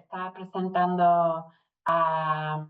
está presentando a,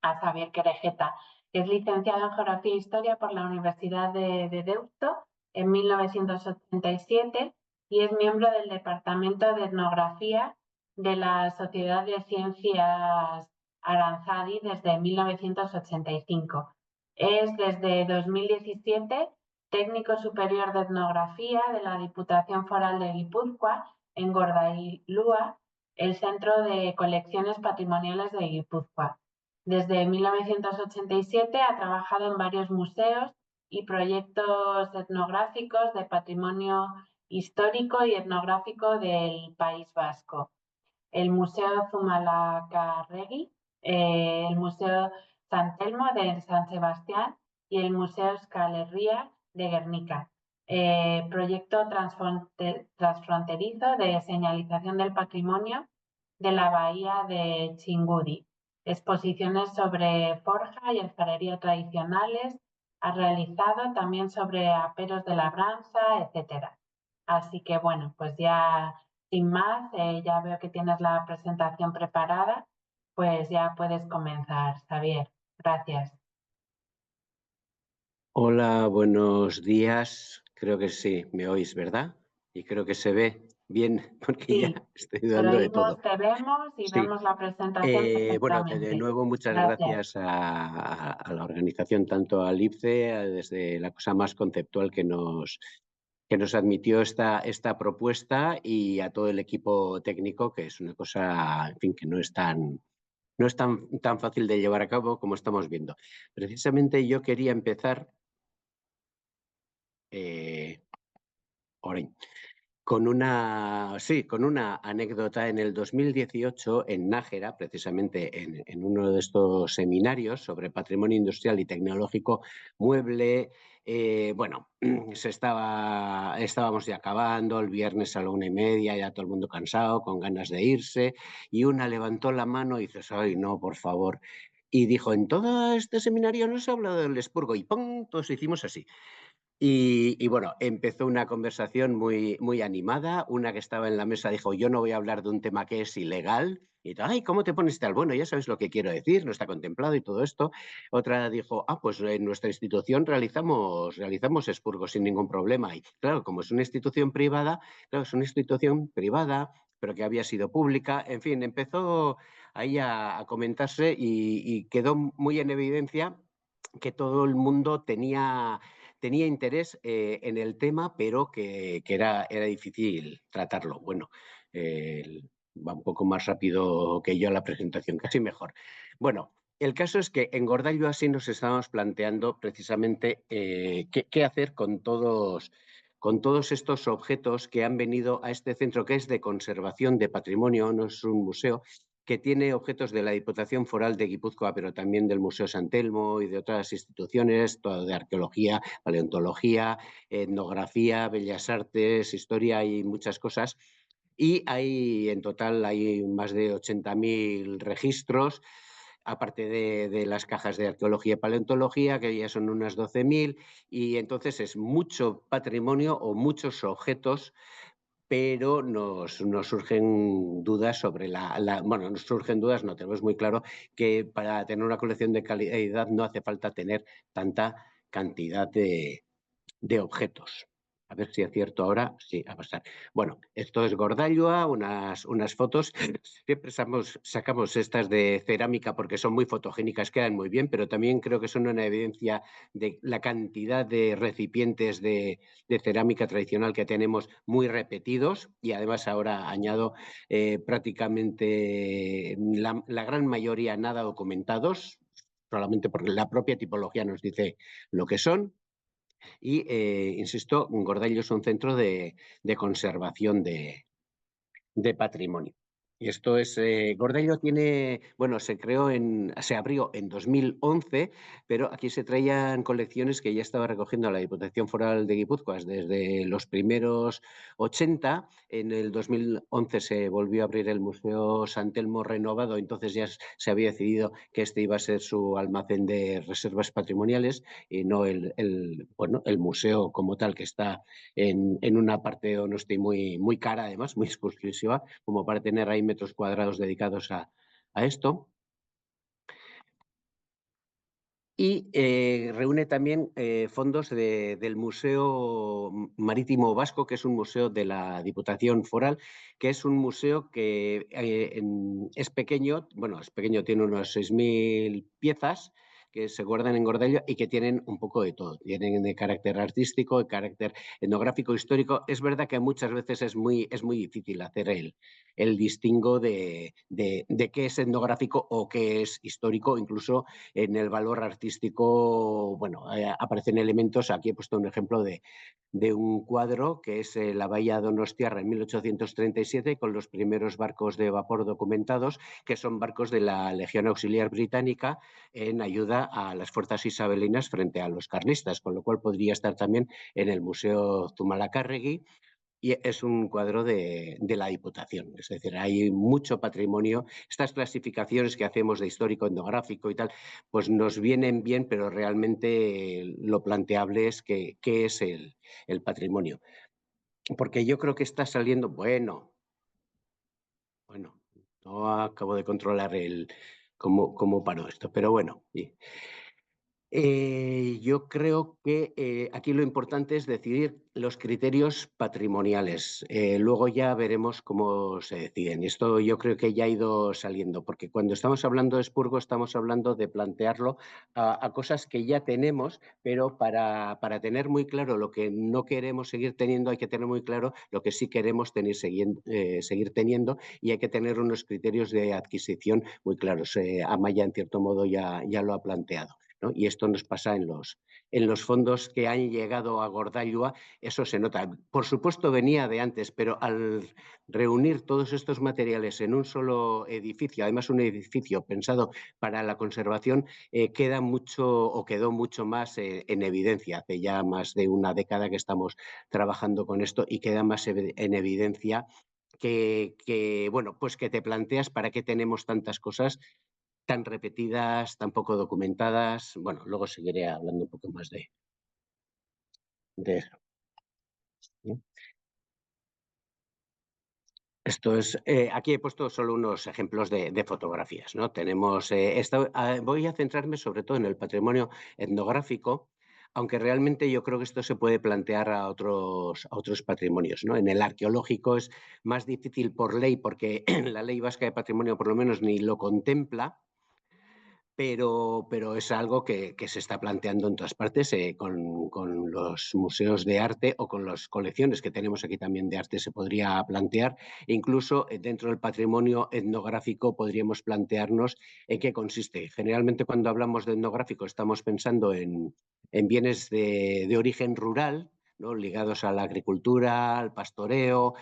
a Xavier Querejeta, que es licenciado en Geografía e Historia por la Universidad de Deusto en 1987 y es miembro del Departamento de Etnografía de la Sociedad de Ciencias Aranzadi desde 1985. Es desde 2017 técnico superior de etnografía de la Diputación Foral de Guipúzcoa en Gordailua, el Centro de Colecciones Patrimoniales de Guipúzcoa. Desde 1987 ha trabajado en varios museos y proyectos etnográficos de patrimonio histórico y etnográfico del País Vasco. El Museo Zumalacárregui, el Museo San Telmo de San Sebastián y el Museo Euskal Herria de Guernica. Proyecto transfronterizo de señalización del patrimonio de la bahía de Chingudi. Exposiciones sobre forja y alfarería tradicionales. Ha realizado también sobre aperos de labranza, etcétera. Así que bueno, pues ya sin más, ya veo que tienes la presentación preparada, pues ya puedes comenzar, Xavier. Gracias. Hola, buenos días. Creo que sí, me oís, ¿verdad? Y creo que se ve bien porque Sí, ya estoy dudando de todo. te vemos y Sí. vemos la presentación Bueno, perfectamente. de nuevo muchas gracias a la organización, tanto al IPCE, desde la cosa más conceptual que nos admitió esta propuesta, y a todo el equipo técnico, que es una cosa, en fin, que no es tan fácil de llevar a cabo como estamos viendo. Precisamente yo quería empezar con una anécdota. En el 2018, en Nájera, precisamente en uno de estos seminarios sobre patrimonio industrial y tecnológico mueble, estábamos ya acabando, el viernes a la 1:30, ya todo el mundo cansado, con ganas de irse, y una levantó la mano y dice: ¡ay, no, por favor! Y dijo: en todo este seminario no se ha hablado del expurgo, y ¡pum!, todos hicimos así. Y bueno, empezó una conversación muy animada. Una que estaba en la mesa dijo: yo no voy a hablar de un tema que es ilegal. Y ¡ay, cómo te pones tal! Bueno, ya sabes lo que quiero decir, no está contemplado y todo esto. Otra dijo: pues en nuestra institución realizamos expurgos sin ningún problema. Y claro, como es una institución privada, pero que había sido pública. En fin, empezó ahí a comentarse, y quedó muy en evidencia que todo el mundo tenía interés en el tema, pero que era difícil tratarlo. Bueno, va un poco más rápido que yo la presentación, casi mejor. Bueno, el caso es que en Gordallo así nos estábamos planteando precisamente qué hacer con todos estos objetos que han venido a este centro, que es de conservación de patrimonio, no es un museo, que tiene objetos de la Diputación Foral de Guipúzcoa, pero también del Museo San Telmo y de otras instituciones, todo de arqueología, paleontología, etnografía, bellas artes, historia y muchas cosas. Y en total hay más de 80.000 registros, aparte de las cajas de arqueología y paleontología, que ya son unas 12.000, y entonces es mucho patrimonio o muchos objetos. Pero nos surgen dudas sobre nos surgen dudas, no, tenemos muy claro que para tener una colección de calidad no hace falta tener tanta cantidad de objetos. A ver si acierto ahora. Sí, a pasar. Bueno, esto es Gordalloa, unas fotos. Siempre sacamos estas de cerámica porque son muy fotogénicas, quedan muy bien, pero también creo que son una evidencia de la cantidad de recipientes de cerámica tradicional que tenemos, muy repetidos, y además ahora añado prácticamente la gran mayoría nada documentados, solamente porque la propia tipología nos dice lo que son. Y, insisto, Gordallo es un centro de conservación de patrimonio. Y esto es, Gordallo se abrió en 2011, pero aquí se traían colecciones que ya estaba recogiendo la Diputación Foral de Guipúzcoa desde los primeros 80. En el 2011 se volvió a abrir el Museo San Telmo renovado, entonces ya se había decidido que este iba a ser su almacén de reservas patrimoniales, y no el museo como tal, que está en una parte de Donosti muy cara, además, muy exclusiva, como para tener ahí metros cuadrados dedicados a esto. Y reúne también fondos del Museo Marítimo Vasco, que es un museo de la Diputación Foral, que es un museo que es pequeño, bueno, es pequeño, tiene unos 6.000 piezas que se guardan en Gordella y que tienen un poco de todo. Tienen de carácter artístico, de carácter etnográfico, histórico. Es verdad que muchas veces es muy difícil hacer el distingo de qué es etnográfico o qué es histórico, incluso en el valor artístico, bueno, aparecen elementos. Aquí he puesto un ejemplo de un cuadro que es la Bahía Donostiarra en 1837, con los primeros barcos de vapor documentados, que son barcos de la Legión Auxiliar Británica en ayuda a las fuerzas isabelinas frente a los carlistas, con lo cual podría estar también en el Museo Zumalacárregui. Y es un cuadro de la Diputación, es decir, hay mucho patrimonio. Estas clasificaciones que hacemos de histórico, etnográfico y tal, pues nos vienen bien, pero realmente lo planteable es qué es el patrimonio. Porque yo creo que está saliendo, bueno, no acabo de controlar cómo paró esto, pero bueno. Yo creo que aquí lo importante es decidir los criterios patrimoniales. Luego ya veremos cómo se deciden. Esto yo creo que ya ha ido saliendo, porque cuando estamos hablando de expurgo estamos hablando de plantearlo a cosas que ya tenemos, pero para tener muy claro lo que no queremos seguir teniendo, hay que tener muy claro lo que sí queremos seguir teniendo, y hay que tener unos criterios de adquisición muy claros. Amaya, en cierto modo, ya lo ha planteado, ¿no? Y esto nos pasa en los fondos que han llegado a Gordailoa, eso se nota. Por supuesto venía de antes, pero al reunir todos estos materiales en un solo edificio, además un edificio pensado para la conservación, quedó mucho más en evidencia. Hace ya más de una década que estamos trabajando con esto y queda más en evidencia bueno, pues que te planteas para qué tenemos tantas cosas tan repetidas, tan poco documentadas. Bueno, luego seguiré hablando un poco más de eso, ¿no? Esto es, aquí he puesto solo unos ejemplos de fotografías, ¿no? Tenemos, voy a centrarme sobre todo en el patrimonio etnográfico, aunque realmente yo creo que esto se puede plantear a otros patrimonios, ¿no? En el arqueológico es más difícil por ley, porque la Ley Vasca de Patrimonio por lo menos ni lo contempla, pero es algo que se está planteando en todas partes, con los museos de arte o con las colecciones que tenemos aquí también de arte se podría plantear. Incluso dentro del patrimonio etnográfico podríamos plantearnos en qué consiste. Generalmente cuando hablamos de etnográfico estamos pensando en bienes de origen rural, ¿no? Ligados a la agricultura, al pastoreo,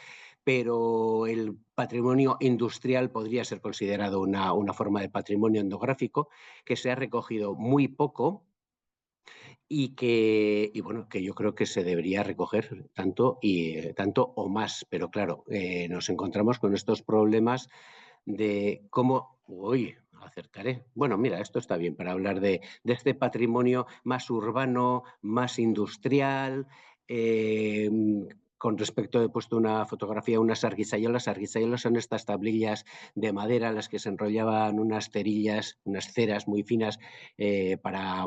pero el patrimonio industrial podría ser considerado una forma de patrimonio etnográfico que se ha recogido muy poco y bueno, que yo creo que se debería recoger tanto o más, pero claro, nos encontramos con estos problemas de cómo, acercaré. Bueno, mira, esto está bien para hablar de este patrimonio más urbano, más industrial. Con respecto, he puesto una fotografía, unas arguisayolas. Arguisayolas son estas tablillas de madera en las que se enrollaban unas cerillas, unas ceras muy finas para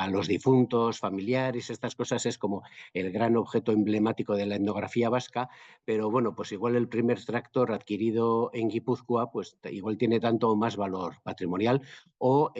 los difuntos, familiares. Estas cosas es como el gran objeto emblemático de la etnografía vasca, pero bueno, pues igual el primer tractor adquirido en Guipúzcoa, pues igual tiene tanto o más valor patrimonial, o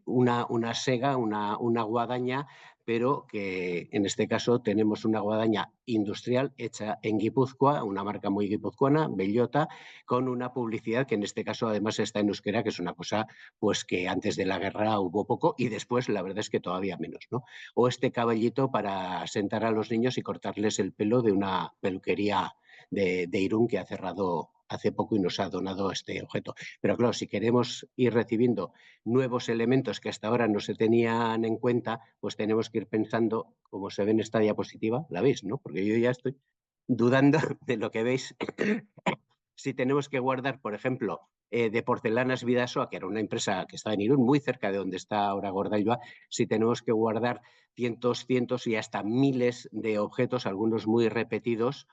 una sega, una guadaña, pero que en este caso tenemos una guadaña industrial hecha en Guipúzcoa, una marca muy guipuzcoana, Bellota, con una publicidad que en este caso además está en euskera, que es una cosa pues que antes de la guerra hubo poco y después la verdad es que todavía menos, ¿no? O este caballito para sentar a los niños y cortarles el pelo de una peluquería de Irún que ha cerrado hace poco y nos ha donado este objeto. Pero claro, si queremos ir recibiendo nuevos elementos que hasta ahora no se tenían en cuenta, pues tenemos que ir pensando, como se ve en esta diapositiva, la veis, ¿no? Porque yo ya estoy dudando de lo que veis. Si tenemos que guardar, por ejemplo, de Porcelanas Vidasoa, que era una empresa que estaba en Irún, muy cerca de donde está ahora Gordailoa, si tenemos que guardar cientos y hasta miles de objetos, algunos muy repetidos,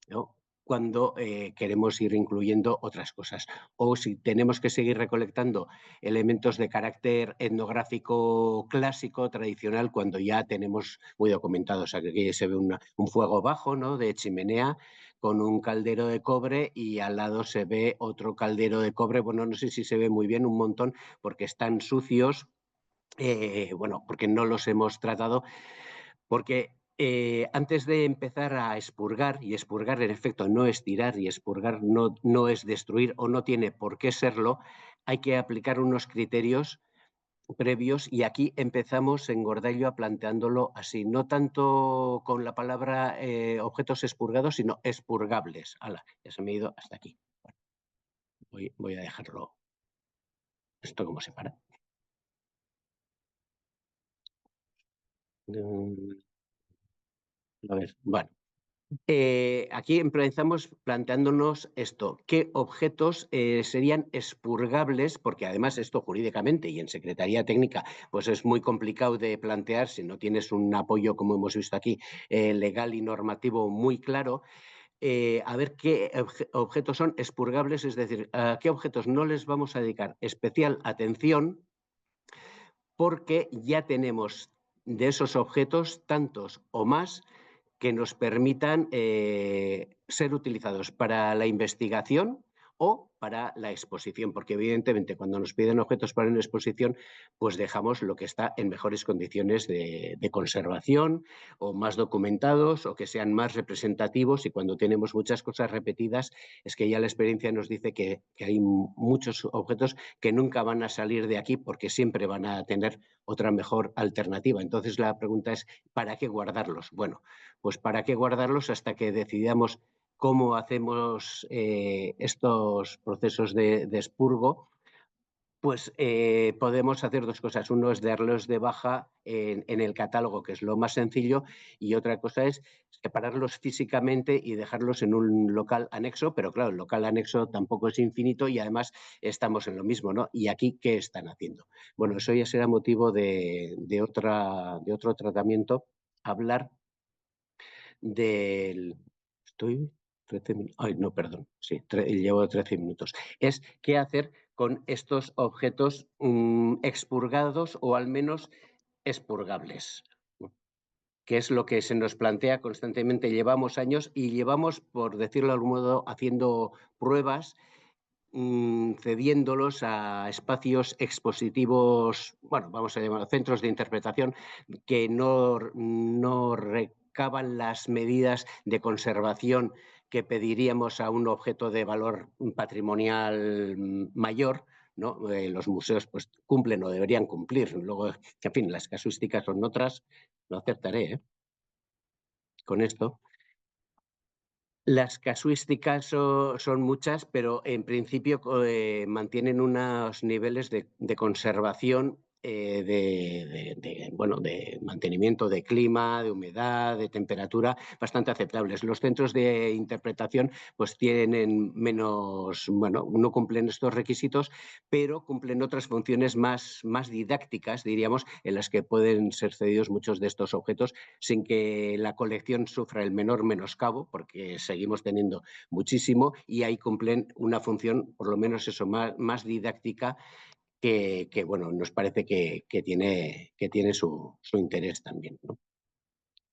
¿no? cuando queremos ir incluyendo otras cosas. O si tenemos que seguir recolectando elementos de carácter etnográfico clásico, tradicional, cuando ya tenemos muy documentados. Aquí se ve un fuego bajo, ¿no?, de chimenea con un caldero de cobre y al lado se ve otro caldero de cobre. Bueno, no sé si se ve muy bien, un montón, porque están sucios, bueno, porque no los hemos tratado, porque antes de empezar a expurgar, y expurgar en efecto no es tirar y expurgar no es destruir o no tiene por qué serlo, hay que aplicar unos criterios previos y aquí empezamos en Gordallo planteándolo así, no tanto con la palabra objetos expurgados, sino expurgables. Hala, ya se me ha ido hasta aquí. Bueno, voy a dejarlo esto como se para. A ver, bueno. Aquí empezamos planteándonos esto, qué objetos serían expurgables, porque además esto jurídicamente y en Secretaría Técnica pues es muy complicado de plantear si no tienes un apoyo, como hemos visto aquí, legal y normativo muy claro. A ver qué objetos son expurgables, es decir, a qué objetos no les vamos a dedicar especial atención porque ya tenemos de esos objetos tantos o más que nos permitan ser utilizados para la investigación o para la exposición, porque evidentemente cuando nos piden objetos para una exposición, pues dejamos lo que está en mejores condiciones de conservación o más documentados o que sean más representativos, y cuando tenemos muchas cosas repetidas es que ya la experiencia nos dice que hay muchos objetos que nunca van a salir de aquí porque siempre van a tener otra mejor alternativa. Entonces la pregunta es, ¿para qué guardarlos? Bueno, pues ¿para qué guardarlos hasta que decidamos cómo hacemos estos procesos de expurgo? Pues podemos hacer dos cosas. Uno es darlos de baja en el catálogo, que es lo más sencillo, y otra cosa es separarlos físicamente y dejarlos en un local anexo, pero claro, el local anexo tampoco es infinito y además estamos en lo mismo, ¿no? ¿Y aquí qué están haciendo? Bueno, eso ya será motivo de otro tratamiento, hablar del... Estoy 13 minutos. Ay, no, perdón. Sí, llevo 13 minutos. Es qué hacer con estos objetos expurgados o al menos expurgables, que es lo que se nos plantea constantemente. Llevamos años y llevamos, por decirlo de algún modo, haciendo pruebas, cediéndolos a espacios expositivos, bueno, vamos a llamar centros de interpretación, que no recaban las medidas de conservación que pediríamos a un objeto de valor patrimonial mayor, ¿no? Los museos pues cumplen o deberían cumplir. Luego, en fin, las casuísticas son otras, no acertaré con esto. Las casuísticas son muchas, pero en principio mantienen unos niveles de conservación, bueno, de mantenimiento de clima, de humedad, de temperatura, bastante aceptables. Los centros de interpretación pues tienen menos, bueno, no cumplen estos requisitos, pero cumplen otras funciones más didácticas, diríamos, en las que pueden ser cedidos muchos de estos objetos sin que la colección sufra el menor menoscabo, porque seguimos teniendo muchísimo y ahí cumplen una función, por lo menos eso, más didáctica que bueno, nos parece que tiene su interés también, ¿no?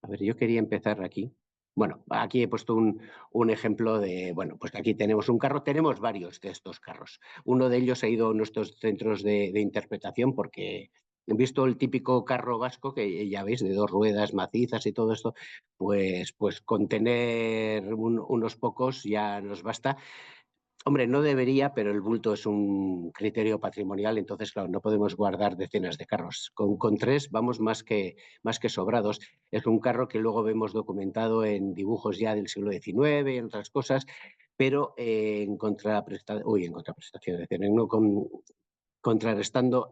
A ver, yo quería empezar aquí. Bueno, aquí he puesto un ejemplo de, bueno, pues aquí tenemos un carro, tenemos varios de estos carros. Uno de ellos ha ido a nuestros centros de interpretación porque he visto el típico carro vasco, que ya veis, de dos ruedas macizas y todo esto, pues con tener unos pocos ya nos basta. Hombre, no debería, pero el bulto es un criterio patrimonial, entonces, claro, no podemos guardar decenas de carros. Con tres vamos más que sobrados. Es un carro que luego vemos documentado en dibujos ya del siglo XIX y en otras cosas, pero contrarrestando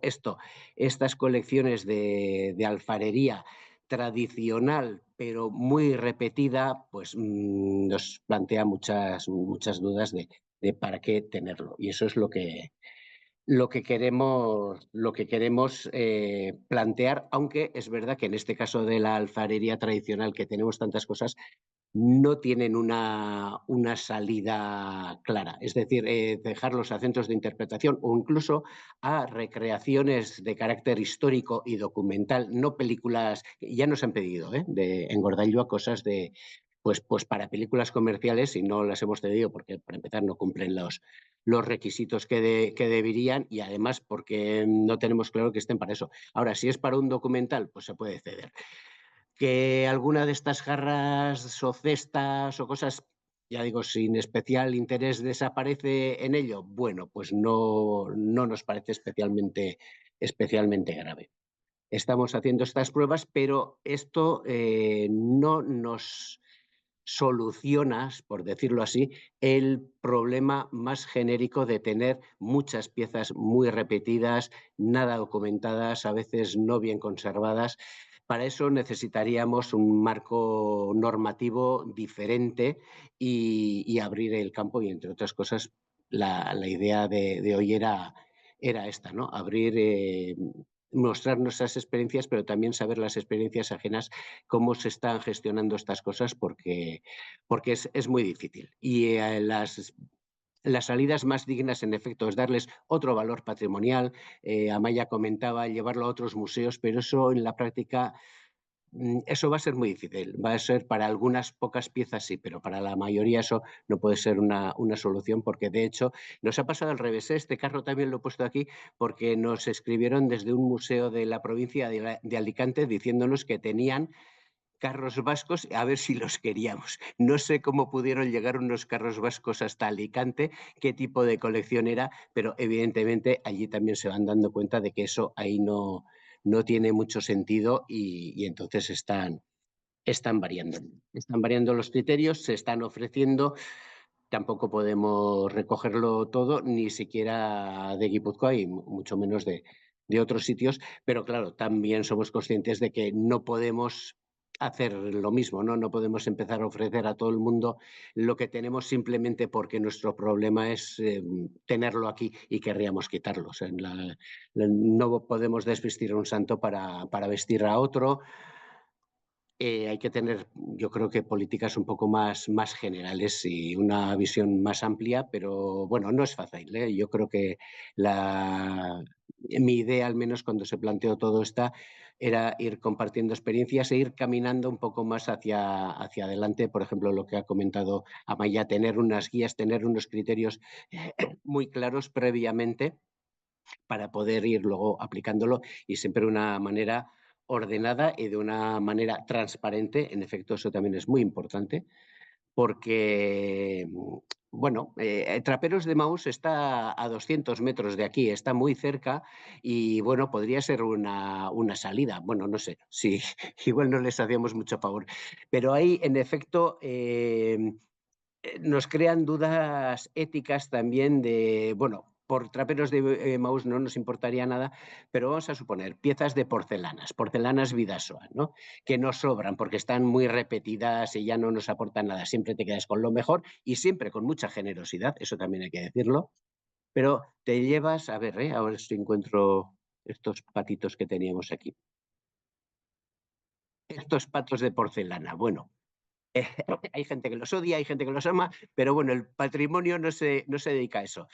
estas colecciones de alfarería tradicional, pero muy repetida, pues nos plantea muchas dudas de para qué tenerlo. Y eso es lo que queremos plantear, aunque es verdad que en este caso de la alfarería tradicional, que tenemos tantas cosas, no tienen una salida clara. Es decir, dejarlos a centros de interpretación o incluso a recreaciones de carácter histórico y documental, no películas, ya nos han pedido, de Engordallo cosas de, pues para películas comerciales y no las hemos cedido porque para empezar no cumplen los requisitos que deberían y además porque no tenemos claro que estén para eso. Ahora, si es para un documental, pues se puede ceder. Que alguna de estas jarras o cestas o cosas, ya digo, sin especial interés desaparece en ello, bueno, pues no nos parece especialmente grave. Estamos haciendo estas pruebas, pero esto no nos soluciona, por decirlo así, el problema más genérico de tener muchas piezas muy repetidas, nada documentadas, a veces no bien conservadas. Para eso necesitaríamos un marco normativo diferente y abrir el campo y, entre otras cosas, la idea de hoy era esta, ¿no? Abrir, mostrar nuestras experiencias, pero también saber las experiencias ajenas, cómo se están gestionando estas cosas, porque es muy difícil. Y las salidas más dignas, en efecto, es darles otro valor patrimonial. Amaya comentaba llevarlo a otros museos, pero eso en la práctica eso va a ser muy difícil. Va a ser para algunas pocas piezas, sí, pero para la mayoría eso no puede ser una solución porque, de hecho, nos ha pasado al revés. Este carro también lo he puesto aquí porque nos escribieron desde un museo de la provincia de Alicante diciéndonos que tenían carros vascos, a ver si los queríamos. No sé cómo pudieron llegar unos carros vascos hasta Alicante, qué tipo de colección era, pero evidentemente allí también se van dando cuenta de que eso ahí no tiene mucho sentido y entonces están variando. Están variando los criterios, se están ofreciendo. Tampoco podemos recogerlo todo, ni siquiera de Guipúzcoa y mucho menos de otros sitios, pero claro, también somos conscientes de que no podemos hacer lo mismo, ¿no? No podemos empezar a ofrecer a todo el mundo lo que tenemos simplemente porque nuestro problema es tenerlo aquí y querríamos quitarlo. O sea, no podemos desvestir a un santo para vestir a otro. Hay que tener, yo creo que políticas un poco más generales y una visión más amplia, pero bueno, no es fácil, ¿eh? Yo creo que mi idea, al menos cuando se planteó todo esto, era ir compartiendo experiencias e ir caminando un poco más hacia adelante. Por ejemplo, lo que ha comentado Amaya, tener unas guías, tener unos criterios muy claros previamente para poder ir luego aplicándolo y siempre de una manera ordenada y de una manera transparente. En efecto, eso también es muy importante porque, bueno, Traperos de Maús está a 200 metros de aquí, está muy cerca y, bueno, podría ser una salida. Bueno, no sé, si igual no les hacíamos mucho favor, pero ahí, en efecto, nos crean dudas éticas también de, bueno, por Traperos de Maús no nos importaría nada, pero vamos a suponer piezas de porcelanas Vidasoa, ¿no? Que nos sobran porque están muy repetidas y ya no nos aportan nada. Siempre te quedas con lo mejor y siempre con mucha generosidad, eso también hay que decirlo, pero te llevas, a ver si encuentro estos patitos que teníamos aquí. Estos patos de porcelana, bueno, hay gente que los odia, hay gente que los ama, pero bueno, el patrimonio no se dedica a eso.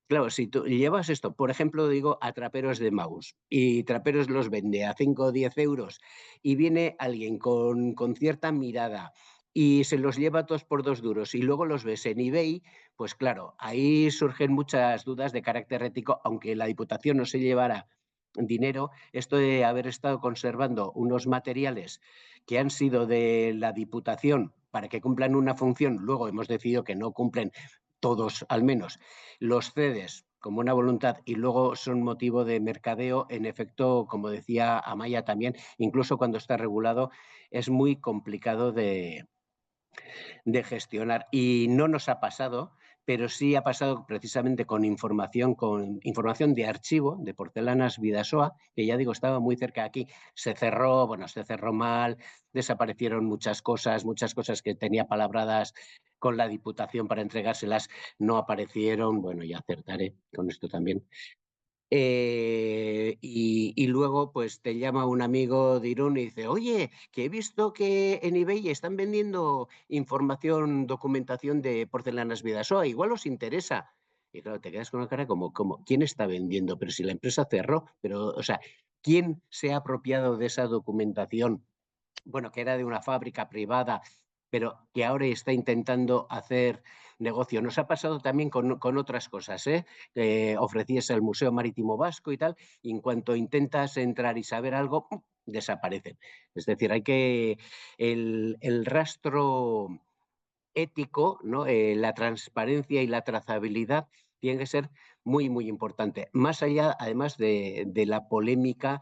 Claro, si tú llevas esto, por ejemplo, digo, a Traperos de Maús y Traperos los vende a 5 o 10 euros y viene alguien con cierta mirada y se los lleva todos por 2 duros y luego los ves en eBay, pues claro, ahí surgen muchas dudas de carácter ético, aunque la Diputación no se llevara dinero, esto de haber estado conservando unos materiales que han sido de la Diputación para que cumplan una función, luego hemos decidido que no cumplen todos al menos, los cedes con buena voluntad y luego son motivo de mercadeo, en efecto, como decía Amaya también, incluso cuando está regulado, es muy complicado de gestionar. Y no nos ha pasado, pero sí ha pasado precisamente con información de archivo de Porcelanas Vidasoa, que ya digo, estaba muy cerca de aquí. Se cerró mal, desaparecieron muchas cosas que tenía palabradas con la Diputación para entregárselas, no aparecieron. Bueno, ya acertaré con esto también. Y luego pues te llama un amigo de Irún y dice, oye, que he visto que en eBay están vendiendo información, documentación de porcelanas Vidasoa, igual os interesa. Y claro, te quedas con una cara como, ¿quién está vendiendo? Pero si la empresa cerró, pero, o sea, ¿quién se ha apropiado de esa documentación? Bueno, que era de una fábrica privada, pero que ahora está intentando hacer negocio. Nos ha pasado también con otras cosas, ¿eh? Ofrecías el Museo Marítimo Vasco y tal, y en cuanto intentas entrar y saber algo, ¡pum!, desaparecen. Es decir, hay que el rastro ético, ¿no? La transparencia y la trazabilidad tienen que ser muy, muy importante. Más allá, además de la polémica,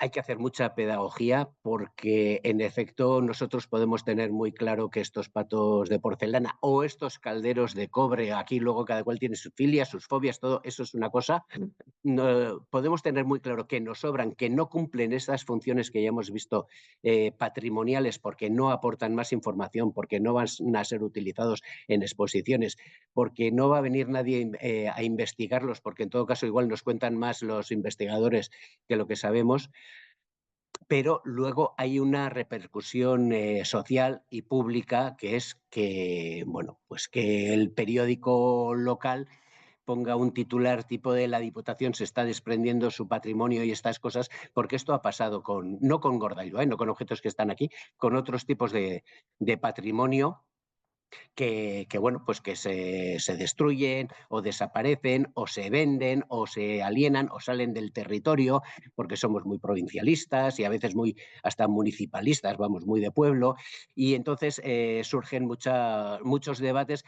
hay que hacer mucha pedagogía porque, en efecto, nosotros podemos tener muy claro que estos patos de porcelana o estos calderos de cobre, aquí luego cada cual tiene sus filias, sus fobias, todo eso es una cosa. No, podemos tener muy claro que nos sobran, que no cumplen esas funciones que ya hemos visto patrimoniales porque no aportan más información, porque no van a ser utilizados en exposiciones, porque no va a venir nadie a investigarlos, porque en todo caso igual nos cuentan más los investigadores que lo que sabemos, pero luego hay una repercusión social y pública que es que, bueno, pues que el periódico local ponga un titular tipo de la Diputación se está desprendiendo su patrimonio y estas cosas, porque esto ha pasado no con Gordailu, no con objetos que están aquí, con otros tipos de patrimonio bueno, pues que se destruyen o desaparecen o se venden o se alienan o salen del territorio porque somos muy provincialistas y a veces muy hasta municipalistas, vamos, muy de pueblo, y entonces surgen muchos debates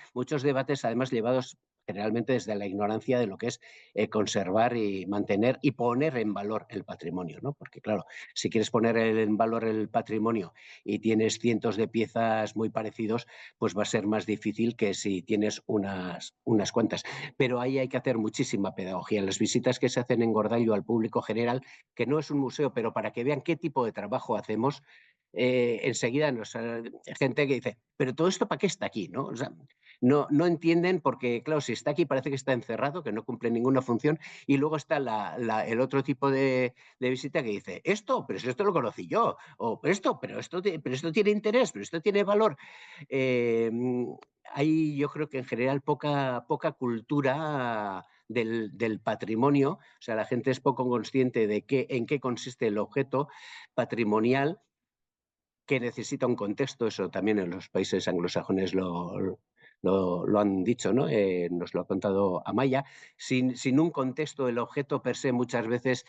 además llevados generalmente desde la ignorancia de lo que es conservar y mantener y poner en valor el patrimonio, ¿no? Porque claro, si quieres poner en valor el patrimonio y tienes cientos de piezas muy parecidos, pues va a ser más difícil que si tienes unas cuantas. Pero ahí hay que hacer muchísima pedagogía. Las visitas que se hacen en Gordallo al público general, que no es un museo, pero para que vean qué tipo de trabajo hacemos, enseguida gente que dice, pero todo esto ¿para qué está aquí? ¿No? O sea, no entienden porque, claro, si está aquí parece que está encerrado, que no cumple ninguna función, y luego está el otro tipo de visita que dice, pero esto lo conocí yo, o pero esto tiene interés, pero esto tiene valor. Eh, Hay, yo creo que en general poca cultura del patrimonio, o sea, la gente es poco consciente de en qué consiste el objeto patrimonial, que necesita un contexto, eso también en los países anglosajones lo han dicho, ¿no? Nos lo ha contado Amaya. Sin un contexto, el objeto per se muchas veces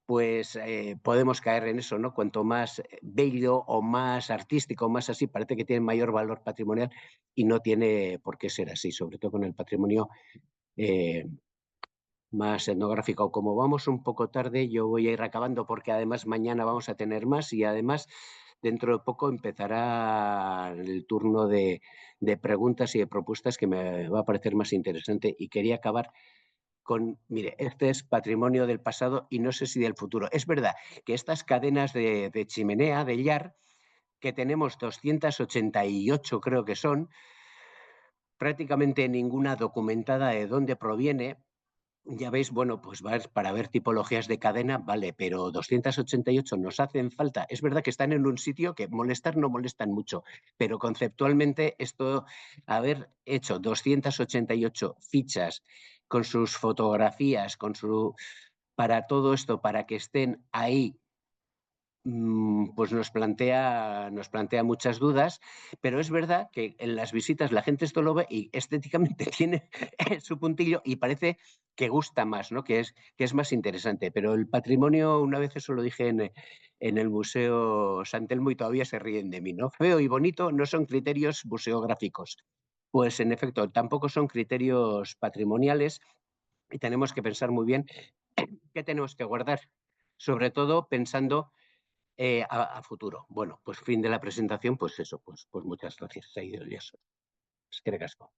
pues podemos caer en eso, ¿no? Cuanto más bello o más artístico, más así, parece que tiene mayor valor patrimonial y no tiene por qué ser así, sobre todo con el patrimonio eh, más etnográfico. Como vamos un poco tarde, yo voy a ir acabando porque además mañana vamos a tener más y además dentro de poco empezará el turno de preguntas y de propuestas que me va a parecer más interesante y quería acabar mire, este es patrimonio del pasado y no sé si del futuro. Es verdad que estas cadenas de chimenea, de Llar, que tenemos 288 creo que son, prácticamente ninguna documentada de dónde proviene. Ya veis, bueno, pues para ver tipologías de cadena, vale, pero 288 nos hacen falta. Es verdad que están en un sitio que molestar no molestan mucho, pero conceptualmente esto, haber hecho 288 fichas con sus fotografías, para todo esto, para que estén ahí, pues nos plantea muchas dudas, pero es verdad que en las visitas la gente esto lo ve y estéticamente tiene su puntillo y parece que gusta más, ¿no? Que es más interesante. Pero el patrimonio, una vez eso lo dije en el Museo San Telmo y todavía se ríen de mí, ¿no? Feo y bonito no son criterios museográficos. Pues en efecto, tampoco son criterios patrimoniales y tenemos que pensar muy bien qué tenemos que guardar, sobre todo pensando a futuro. Bueno, pues fin de la presentación, pues eso, pues muchas gracias. Se ha ido el yeso. Es que ricasco.